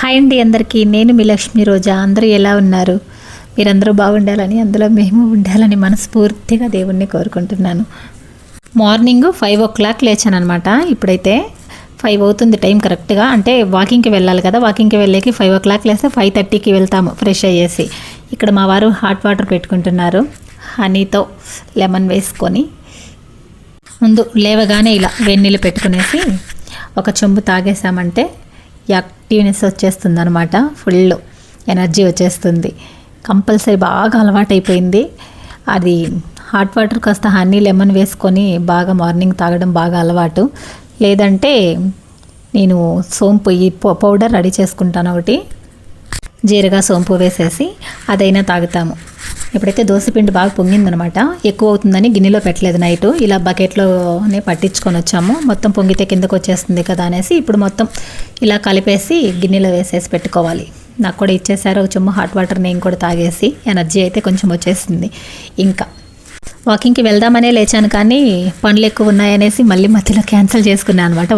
Hi అండి అందరికీ. నేను మీ లక్ష్మీ రోజా. అందరూ ఎలా ఉన్నారు? మీరందరూ బాగుండాలని, అందులో మేము ఉండాలని మనస్ఫూర్తిగా దేవుణ్ణి కోరుకుంటున్నాను. మార్నింగ్ 5 o'clock లేచాను అనమాట. ఇప్పుడైతే 5 అవుతుంది టైం కరెక్ట్గా. అంటే వాకింగ్కి వెళ్ళాలి కదా, వాకింగ్కి వెళ్ళేకి 5 o'clock లేస్తే 5:30కి వెళ్తాము ఫ్రెష్ అయ్యేసి. ఇక్కడ మా వారు హాట్ వాటర్ పెట్టుకుంటున్నారు. హనీతో లెమన్ వేసుకొని ముందు లేవగానే ఇలా వేడినీళ్ళు పెట్టుకునేసి ఒక చెంబు తాగేసామంటే యాక్టివ్నెస్ వచ్చేస్తుంది అనమాట. ఫుల్ ఎనర్జీ వచ్చేస్తుంది. కంపల్సరీ బాగా అలవాటైపోయింది అది. హాట్ వాటర్ కాస్త హనీ లెమన్ వేసుకొని బాగా మార్నింగ్ తాగడం బాగా అలవాటు. లేదంటే నేను సోంపు ఈ పౌడర్ రెడీ చేసుకుంటాను, ఒకటి జీరగా సోంపు వేసేసి అదైనా తాగుతాము. ఇప్పుడైతే దోసపిండి బాగా పొంగిందనమాట. ఎక్కువ అవుతుందని గిన్నెలో పెట్టలేదు నైటు, ఇలా బకెట్లోనే పట్టించుకొని వచ్చాము. మొత్తం పొంగితే కిందకు వచ్చేస్తుంది కదా అనేసి ఇప్పుడు మొత్తం ఇలా కలిపేసి గిన్నెలో వేసేసి పెట్టుకోవాలి. నాకు కూడా ఇచ్చేసారు ఒక చెమ్ము హాట్ వాటర్. నేను కూడా తాగేసి ఎనర్జీ అయితే కొంచెం వచ్చేసింది. ఇంకా వాకింగ్కి వెళ్దామనే లేచాను, కానీ పనులు ఎక్కువ ఉన్నాయనేసి మళ్ళీ మధ్యలో క్యాన్సిల్ చేసుకున్నాను అనమాట.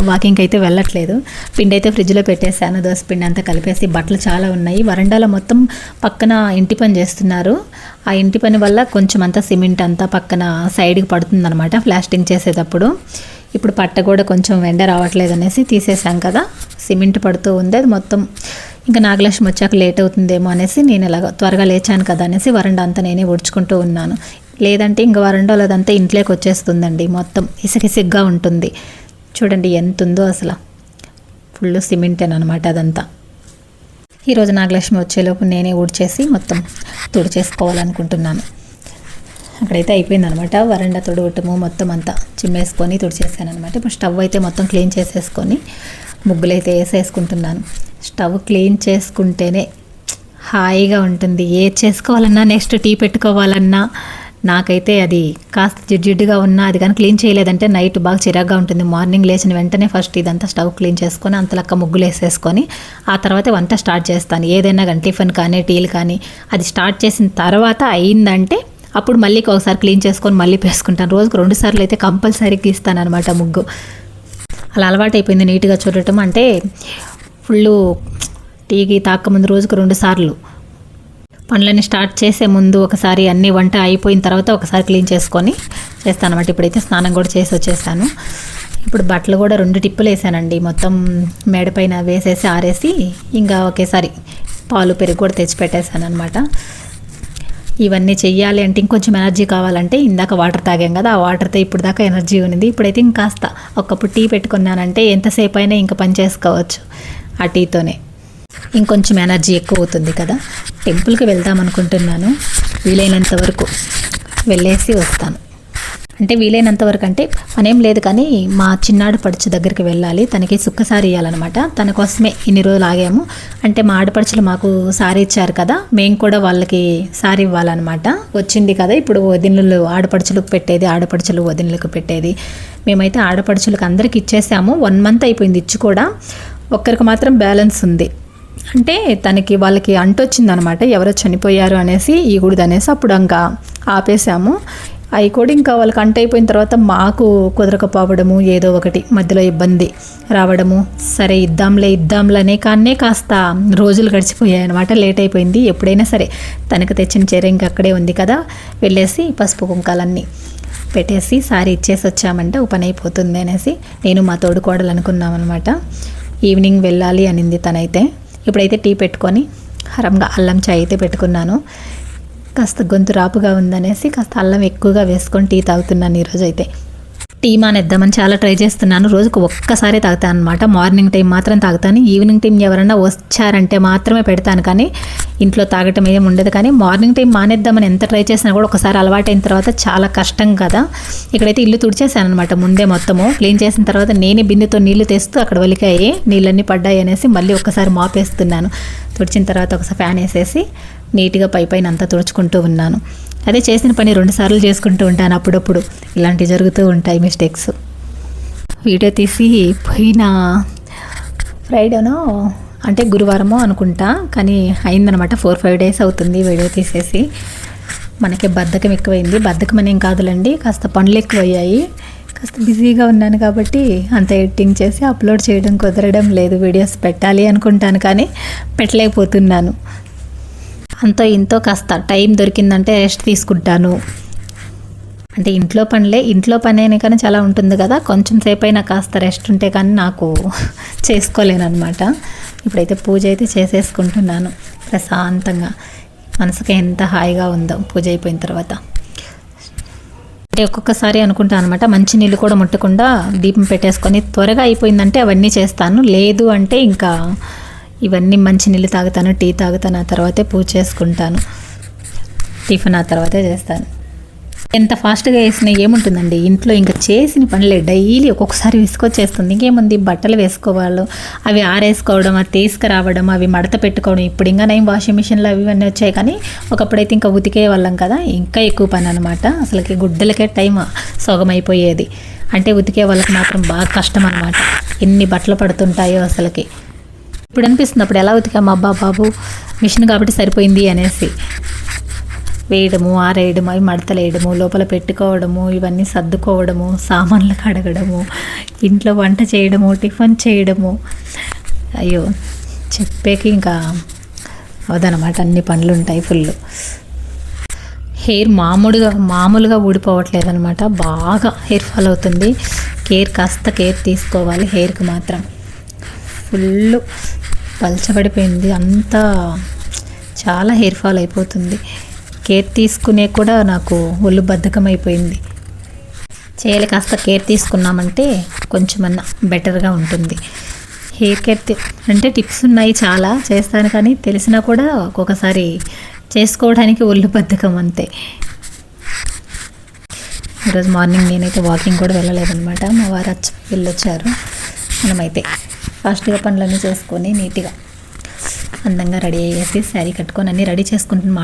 వాకింగ్కి అయితే వెళ్ళట్లేదు. పిండి అయితే ఫ్రిడ్జ్లో పెట్టేశాను, దోసపిండి అంతా కలిపేసి. బట్టలు చాలా ఉన్నాయి. వరండాలో మొత్తం పక్కన ఇంటి పని చేస్తున్నారు. ఆ ఇంటి పని వల్ల కొంచెం అంతా సిమెంట్ అంతా పక్కన సైడ్కి పడుతుందనమాట ప్లాస్టింగ్ చేసేటప్పుడు. ఇప్పుడు పట్ట కూడా కొంచెం ఎండ రావట్లేదు అనేసి తీసేసాం కదా, సిమెంట్ పడుతూ ఉంది. అది మొత్తం ఇంకా నాగలక్ష్మి వచ్చాక లేట్ అవుతుందేమో అనేసి నేను ఇలాగ త్వరగా లేచాను కదా అనేసి వరండా అంతా నేనే ఊడ్చుకుంటూ ఉన్నాను. లేదంటే ఇంకా వరండాలో అదంతా ఇంట్లోకి వచ్చేస్తుందండి. మొత్తం ఇసుకిసిగ్గా ఉంటుంది. చూడండి ఎంత ఉందో అసలు. ఫుల్ సిమెంటేనమాట అదంతా. ఈరోజు నాగలక్ష్మి వచ్చేలోపు నేనే ఊడ్చేసి మొత్తం తుడిచేసుకోవాలనుకుంటున్నాను. అక్కడైతే అయిపోయిందనమాట. వరండా తుడవటము మొత్తం అంతా చిమ్మేసుకొని తుడిచేసాను అనమాట. ఇప్పుడు స్టవ్ అయితే మొత్తం క్లీన్ చేసేసుకొని ముగ్గులైతే వేసేసుకుంటున్నాను. స్టవ్ క్లీన్ చేసుకుంటేనే హాయిగా ఉంటుంది. ఏది చేసుకోవాలన్నా, నెక్స్ట్ టీ పెట్టుకోవాలన్నా నాకైతే అది కాస్త జిడ్డుగా ఉన్నా అది కానీ క్లీన్ చేయలేదంటే నైట్ బాగా చిరాగ్గా ఉంటుంది. మార్నింగ్ లేచిన వెంటనే ఫస్ట్ ఇదంతా స్టవ్ క్లీన్ చేసుకొని అంతలక్క ముగ్గులు వేసేసుకొని ఆ తర్వాత వంట స్టార్ట్ చేస్తాను. ఏదైనా కానీ టిఫిన్ కానీ టీలు కానీ అది స్టార్ట్ చేసిన తర్వాత అయిందంటే అప్పుడు మళ్ళీ ఒకసారి క్లీన్ చేసుకొని మళ్ళీ వేసుకుంటాను. రోజుకు 2 సార్లు అయితే కంపల్సరీ గీస్తాను అనమాట ముగ్గు. అలా అలవాటు అయిపోయింది నీట్గా చూడటం. అంటే ఫుల్ టీకి తాకముందు రోజుకు 2 సార్లు, పనులని స్టార్ట్ చేసే ముందు ఒకసారి, అన్ని వంట అయిపోయిన తర్వాత ఒకసారి క్లీన్ చేసుకొని చేస్తాను అనమాట. ఇప్పుడైతే స్నానం కూడా చేసి వచ్చేసాను. ఇప్పుడు బట్టలు కూడా 2 టిప్పులు వేసానండి. మొత్తం మేడపైన వేసేసి ఆరేసి ఇంకా ఒకేసారి పాలు పెరుగు కూడా తెచ్చిపెట్టేసాను అనమాట. ఇవన్నీ చెయ్యాలి అంటే ఇంకొంచెం ఎనర్జీ కావాలంటే ఇందాక వాటర్ తాగాం కదా, ఆ వాటర్తో ఇప్పుడు దాకా ఎనర్జీ ఉంది. ఇప్పుడైతే ఇంకాస్త ఒకప్పుడు టీ పెట్టుకున్నానంటే ఎంతసేపు అయినా ఇంకా పని చేసుకోవచ్చు ఆ టీతోనే. ఇంకొంచెం ఎనర్జీ ఎక్కువ అవుతుంది కదా. టెంపుల్కి వెళ్దాం అనుకుంటున్నాను. వీలైనంత వరకు వెళ్ళేసి వస్తాను. అంటే వీలైనంత వరకు అంటే పనేం లేదు, కానీ మా చిన్నాడు పడుచు దగ్గరికి వెళ్ళాలి. తనకి సుక్క సారీ ఇవ్వాలన్నమాట. తన కోసమే ఇన్ని రోజులు ఆగాము. అంటే మా ఆడపడుచులు మాకు సారీ ఇచ్చారు కదా, మేము కూడా వాళ్ళకి సారీ ఇవ్వాలన్నమాట. వచ్చింది కదా ఇప్పుడు వదినలు ఆడపడుచులకు పెట్టేది, ఆడపడుచులు వదినలకు పెట్టేది. మేమైతే ఆడపడుచులకు అందరికి ఇచ్చేసాము. 1 month అయిపోయింది ఇచ్చి కూడా. ఒక్కరికి మాత్రం బ్యాలెన్స్ ఉంది. అంటే తనకి వాళ్ళకి అంటొచ్చిందనమాట, ఎవరో చనిపోయారు అనేసి ఇయకూడదు అనేసి అప్పుడు ఇంకా ఆపేసాము. అవి కూడా ఇంకా వాళ్ళకి అంట అయిపోయిన తర్వాత మాకు కుదరకపోవడము, ఏదో ఒకటి మధ్యలో ఇబ్బంది రావడము. సరే ఇద్దాంలనే కానీ కాస్త రోజులు గడిచిపోయాయి అనమాట. లేట్ అయిపోయింది. ఎప్పుడైనా సరే తనకు తెచ్చిన చీర ఇంకా అక్కడే ఉంది కదా, వెళ్ళేసి పసుపు కుంకాలన్నీ పెట్టేసి సారీ ఇచ్చేసి వచ్చామంటే ఓ పని అయిపోతుంది అనేసి నేను మా తోడుకోడలు అనుకున్నాం అనమాట. ఈవినింగ్ వెళ్ళాలి అనింది తనైతే. ఇప్పుడైతే టీ పెట్టుకొని హరంగా అల్లం చాయ్ అయితే పెట్టుకున్నాను. కాస్త గొంతు రాపుగా ఉందనేసి కాస్త అల్లం ఎక్కువగా వేసుకొని టీ తాగుతున్నాను ఈరోజు అయితే. టీ మానేద్దామని చాలా ట్రై చేస్తున్నాను. రోజుకు ఒక్కసారి తాగుతాను అనమాట. మార్నింగ్ టైం మాత్రం తాగుతాను. ఈవినింగ్ టైం ఎవరైనా వచ్చారంటే మాత్రమే పెడతాను, కానీ ఇంట్లో తాగటం ఏం ఉండదు. కానీ మార్నింగ్ టైం మానేద్దామని ఎంత ట్రై చేసినా కూడా ఒకసారి అలవాటైన తర్వాత చాలా కష్టం కదా. ఇక్కడైతే ఇల్లు తుడిచేసాను అనమాట ముందే. మొత్తము క్లీన్ చేసిన తర్వాత నేనే బిందెతో నీళ్లు తెస్తూ అక్కడ ఒలికాయి, నీళ్ళన్నీ పడ్డాయి అనేసి మళ్ళీ ఒక్కసారి మాపేస్తున్నాను. తుడిచిన తర్వాత ఒకసారి ఫ్యాన్ వేసేసి నీట్గా పైన అంతా తుడుచుకుంటూ ఉన్నాను. అదే చేసిన పని 2 సార్లు చేసుకుంటూ ఉంటాను. అప్పుడప్పుడు ఇలాంటివి జరుగుతూ ఉంటాయి మిస్టేక్స్. వీడియో తీసి పోయిన ఫ్రైడేనో అంటే గురువారమో అనుకుంటా, కానీ అయిందనమాట. 4-5 days అవుతుంది వీడియో తీసేసి. మనకి బద్ధకం ఎక్కువైంది. బద్ధకం అనేం కాదులండి, కాస్త పనులు ఎక్కువయ్యాయి. కాస్త బిజీగా ఉన్నాను కాబట్టి అంత ఎడిటింగ్ చేసి అప్లోడ్ చేయడం కుదరడం లేదు. వీడియోస్ పెట్టాలి అనుకుంటాను కానీ పెట్టలేకపోతున్నాను. అంతో ఇంతో కాస్త టైం దొరికిందంటే రెస్ట్ తీసుకుంటాను. అంటే ఇంట్లో పని అయినా కానీ చాలా ఉంటుంది కదా, కొంచెం సేపు అయినా కాస్త రెస్ట్ ఉంటే కానీ నాకు చేసుకోలేనమాట. ఇప్పుడైతే పూజ అయితే చేసేసుకుంటున్నాను ప్రశాంతంగా. మనసుకి ఎంత హాయిగా ఉందో పూజ అయిపోయిన తర్వాత. అంటే ఒక్కొక్కసారి అనుకుంటాను అనమాట, మంచినీళ్ళు కూడా ముట్టకుండా దీపం పెట్టేసుకొని త్వరగా అయిపోయిందంటే అవన్నీ చేస్తాను. లేదు అంటే ఇంకా ఇవన్నీ మంచినీళ్ళు తాగుతాను, టీ తాగుతాను, ఆ తర్వాతే పూజ చేసుకుంటాను. టిఫిన్ ఆ తర్వాతే చేస్తాను. ఎంత ఫాస్ట్గా వేసినా ఏముంటుందండి, ఇంట్లో ఇంకా చేసిన పనులే డైలీ ఒక్కొక్కసారి విసుకొచ్చేస్తుంది. ఇంకేముంది, బట్టలు వేసుకోవాలి, అవి ఆరేసుకోవడం, అది తీసుకురావడం, అవి మడత పెట్టుకోవడం. ఇప్పుడు ఇంకా నేను వాషింగ్ మిషన్లో అవి ఇవన్నీ వచ్చాయి కానీ ఒకప్పుడైతే ఇంకా ఉతికే వాళ్ళం కదా, ఇంకా ఎక్కువ పని అనమాట. అసలుకి గుడ్డలకే టైం సగం అయిపోయేది. అంటే ఉతికే వాళ్ళకి మాత్రం బాగా కష్టం అనమాట. ఎన్ని బట్టలు పడుతుంటాయో అసలుకి. ఇప్పుడు అనిపిస్తుంది అప్పుడు ఎలా ఉతికాము అబ్బా బాబు, మిషన్ కాబట్టి సరిపోయింది అనేసి. వేయడము, ఆరేయడము, అవి మడతలు వేయడము, లోపల పెట్టుకోవడము, ఇవన్నీ సర్దుకోవడము, సామాన్లు కడగడము, ఇంట్లో వంట చేయడము, టిఫిన్ చేయడము. అయ్యో చెప్పేకి ఇంకా అవదనమాట, అన్ని పనులు ఉంటాయి ఫుల్. హెయిర్ మామూలుగా ఊడిపోవట్లేదు అనమాట, బాగా హెయిర్ ఫాల్ అవుతుంది. కాస్త కేర్ తీసుకోవాలి. హెయిర్కి మాత్రం ఫుల్ పలచబడిపోయింది అంతా, చాలా హెయిర్ ఫాల్ అయిపోతుంది. కేర్ తీసుకునే కూడా నాకు ఒళ్ళు బద్ధకం అయిపోయింది. చేయాలి, కాస్త కేర్ తీసుకున్నామంటే కొంచెమన్నా బెటర్గా ఉంటుంది. హెయిర్ కేర్ అంటే టిప్స్ ఉన్నాయి, చాలా చేస్తాను కానీ తెలిసినా కూడా ఒక్కొక్కసారి చేసుకోవడానికి ఒళ్ళు బద్ధకం అంతే. ఈరోజు మార్నింగ్ నేనైతే వాకింగ్ కూడా వెళ్ళలేదన్నమాట, మా వారు వెళ్ళొచ్చారు. మనమైతే ఫాస్ట్గా పనులన్నీ చేసుకొని నీట్గా అందంగా రెడీ అయ్యేసి శారీ కట్టుకొని అన్నీ రెడీ చేసుకుంటున్నాం.